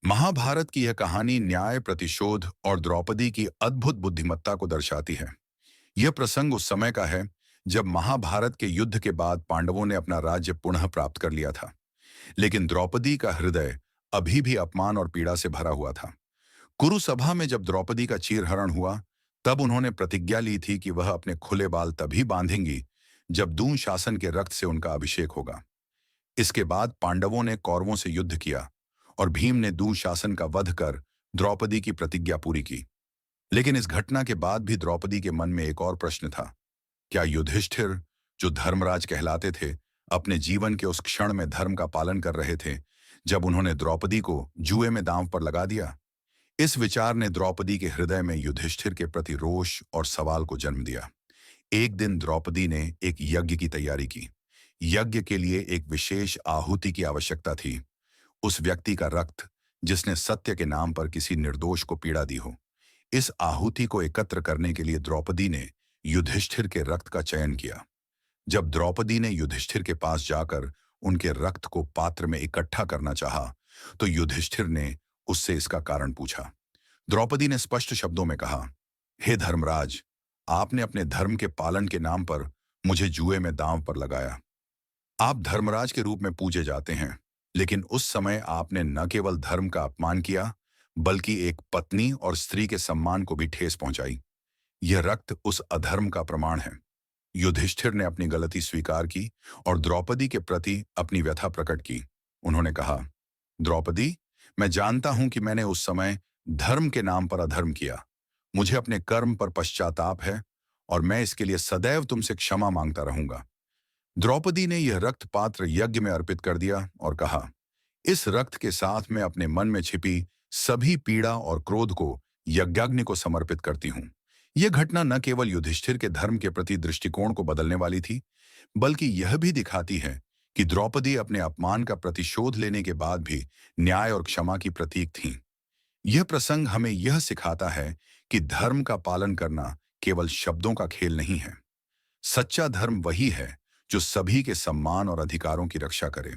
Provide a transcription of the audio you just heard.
महाभारत की यह कहानी न्याय, प्रतिशोध और द्रौपदी की अद्भुत बुद्धिमत्ता को दर्शाती है। यह प्रसंग उस समय का है जब महाभारत के युद्ध के बाद पांडवों ने अपना राज्य पुनः प्राप्त कर लिया था, लेकिन द्रौपदी का हृदय अभी भी अपमान और पीड़ा से भरा हुआ था। कुरुसभा में जब द्रौपदी का चीरहरण हुआ, तब उन्होंने प्रतिज्ञा ली थी कि वह अपने खुले बाल तभी बांधेंगी जब दून शासन के रक्त से उनका अभिषेक होगा। इसके बाद पांडवों ने कौरवों से युद्ध किया और भीम ने दुःशासन का वध कर द्रौपदी की प्रतिज्ञा पूरी की। लेकिन इस घटना के बाद भी द्रौपदी के मन में एक और प्रश्न था। क्या युधिष्ठिर, जो धर्मराज कहलाते थे, अपने जीवन के उस क्षण में धर्म का पालन कर रहे थे जब उन्होंने द्रौपदी को जुए में दांव पर लगा दिया? इस विचार ने द्रौपदी के हृदय में युधिष्ठिर के प्रति रोष और सवाल को जन्म दिया। एक दिन द्रौपदी ने एक यज्ञ की तैयारी की। यज्ञ के लिए एक विशेष आहुति की आवश्यकता थी। उस व्यक्ति का रक्त जिसने सत्य के नाम पर किसी निर्दोष को पीड़ा दी हो। इस आहुति को एकत्र करने के लिए द्रौपदी ने युधिष्ठिर के रक्त का चयन किया। जब द्रौपदी ने युधिष्ठिर के पास जाकर उनके रक्त को पात्र में इकट्ठा करना चाहा, तो युधिष्ठिर ने उससे इसका कारण पूछा। द्रौपदी ने स्पष्ट शब्दों में कहा, हे धर्मराज, आपने अपने धर्म के पालन के नाम पर मुझे जुए में दांव पर लगाया। आप धर्मराज के रूप में पूजे जाते हैं, लेकिन उस समय आपने न केवल धर्म का अपमान किया, बल्कि एक पत्नी और स्त्री के सम्मान को भी ठेस पहुंचाई। यह रक्त उस अधर्म का प्रमाण है। युधिष्ठिर ने अपनी गलती स्वीकार की और द्रौपदी के प्रति अपनी व्यथा प्रकट की। उन्होंने कहा, द्रौपदी, मैं जानता हूं कि मैंने उस समय धर्म के नाम पर अधर्म किया। मुझे अपने कर्म पर पश्चाताप है और मैं इसके लिए सदैव तुमसे क्षमा मांगता रहूंगा। द्रौपदी ने यह रक्त पात्र यज्ञ में अर्पित कर दिया और कहा, इस रक्त के साथ मैं अपने मन में छिपी सभी पीड़ा और क्रोध को यज्ञाग्नि को समर्पित करती हूँ। यह घटना न केवल युधिष्ठिर के धर्म के प्रति दृष्टिकोण को बदलने वाली थी, बल्कि यह भी दिखाती है कि द्रौपदी अपने अपमान का प्रतिशोध लेने के बाद भी न्याय और क्षमा की प्रतीक थीं। यह प्रसंग हमें यह सिखाता है कि धर्म का पालन करना केवल शब्दों का खेल नहीं है। सच्चा धर्म वही है जो सभी के सम्मान और अधिकारों की रक्षा करे।